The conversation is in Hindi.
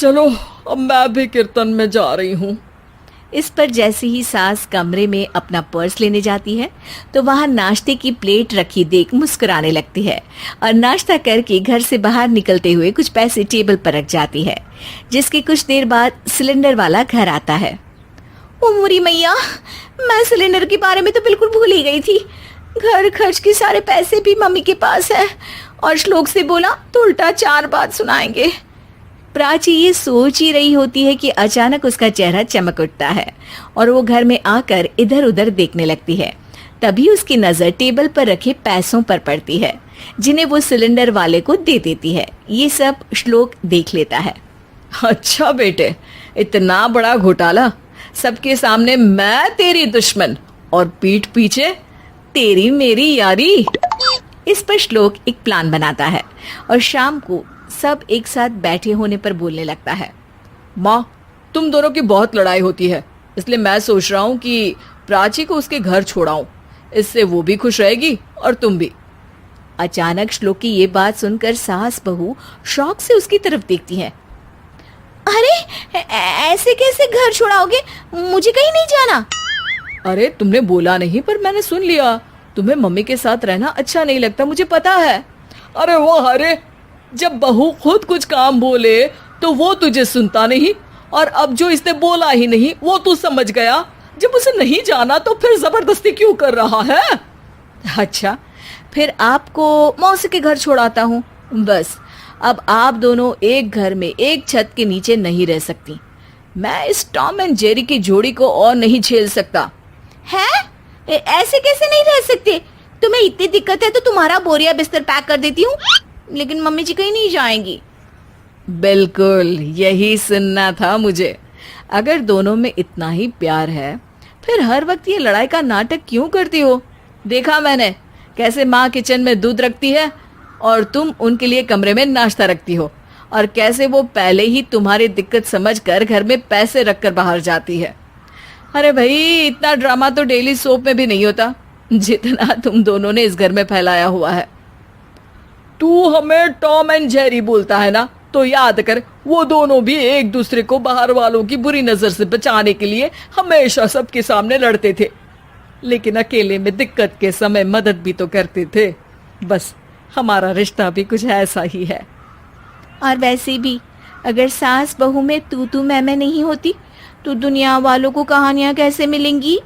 चलो अब मैं भी कीर्तन में जा रही हूँ। इस पर जैसे ही सास कमरे में अपना पर्स लेने जाती है तो वहां नाश्ते की प्लेट रखी देख मुस्कुराने लगती है और नाश्ता करके घर से बाहर निकलते हुए कुछ पैसे टेबल पर रख जाती है। जिसके कुछ देर बाद सिलेंडर वाला घर आता है। ओ मोरी मैया, मैं सिलेंडर के बारे में तो बिल्कुल भूल ही गई थी। घर खर्च के सारे पैसे भी मम्मी के पास है और श्लोक से बोला तो उल्टा 4 बात सुनाएंगे। प्राची ये सोच ही रही होती है कि अचानक उसका चेहरा चमक उठता है और वो घर में आकर इधर उधर देखने लगती है। तभी उसकी नजर टेबल पर रखे पैसों पर पड़ती है जिन्हें वो सिलेंडर वाले को दे देती है। ये सब श्लोक देख लेता है। अच्छा बेटे, इतना बड़ा घोटाला, सबके सामने मैं तेरी दुश्मन और पीठ पीछे तेरी मेरी यारी। इस पर श्लोक एक प्लान बनाता है और शाम को सब एक साथ बैठे होने पर बोलने लगता है। माँ, तुम दोनों की बहुत लड़ाई होती है, इसलिए मैं सोच रहा हूँ कि प्राची को उसके घर छोड़ाऊं। इससे वो भी खुश रहेगी और तुम भी। अचानक श्लोक की ये बात सुनकर सास बहू शौक से उसकी तरफ देखती हैं। अरे ऐसे कैसे घर छोड़ाओगे? मुझे कहीं नहीं जाना। अरे तुमने बोला नहीं पर मैंने सुन लिया। तुम्हें मम्मी के साथ रहना अच्छा नहीं लगता, मुझे पता है। अरे वो अरे, जब बहू खुद कुछ काम बोले तो वो तुझे सुनता नहीं, और अब जो इसने बोला ही नहीं वो तू समझ गया। जब उसे नहीं जाना तो फिर जबरदस्ती क्यों कर रहा है? अच्छा, फिर आपको मौसी के घर छोड़ाता हूँ। बस अब आप दोनों एक घर में एक छत के नीचे नहीं रह सकती। मैं इस टॉम एंड जेरी की जोड़ी को और नहीं झेल सकता। है? ऐसे कैसे नहीं रह सकते? तुम्हें इतनी दिक्कत है तो तुम्हारा बोरिया बिस्तर पैक कर देती हूँ, लेकिन मम्मी जी कहीं नहीं जाएंगी। बिल्कुल यही सुनना था मुझे। अगर दोनों में इतना ही प्यार है फिर हर वक्त ये लड़ाई का नाटक क्यों करती हो? देखा मैंने कैसे माँ किचन में दूध रखती है और तुम उनके लिए कमरे में नाश्ता रखती हो, और कैसे वो पहले ही तुम्हारी दिक्कत समझकर घर में पैसे रखकर बाहर जाती है। अरे भाई, इतना ड्रामा तो डेली सोप में भी नहीं होता जितना तुम दोनों ने इस घर में फैलाया हुआ है। तू हमें टॉम एंड जेरी बोलता है ना, तो याद कर वो दोनों भी एक दूसरे को बाहर वालों की बुरी नजर से बचाने के लिए हमेशा सबके सामने लड़ते थे, लेकिन अकेले में दिक्कत के समय मदद भी तो करते थे। बस हमारा रिश्ता भी कुछ ऐसा ही है। और वैसे भी अगर सास बहू में तू मैं नहीं होती तो दुनिया वालों को कहानियां कैसे मिलेंगी?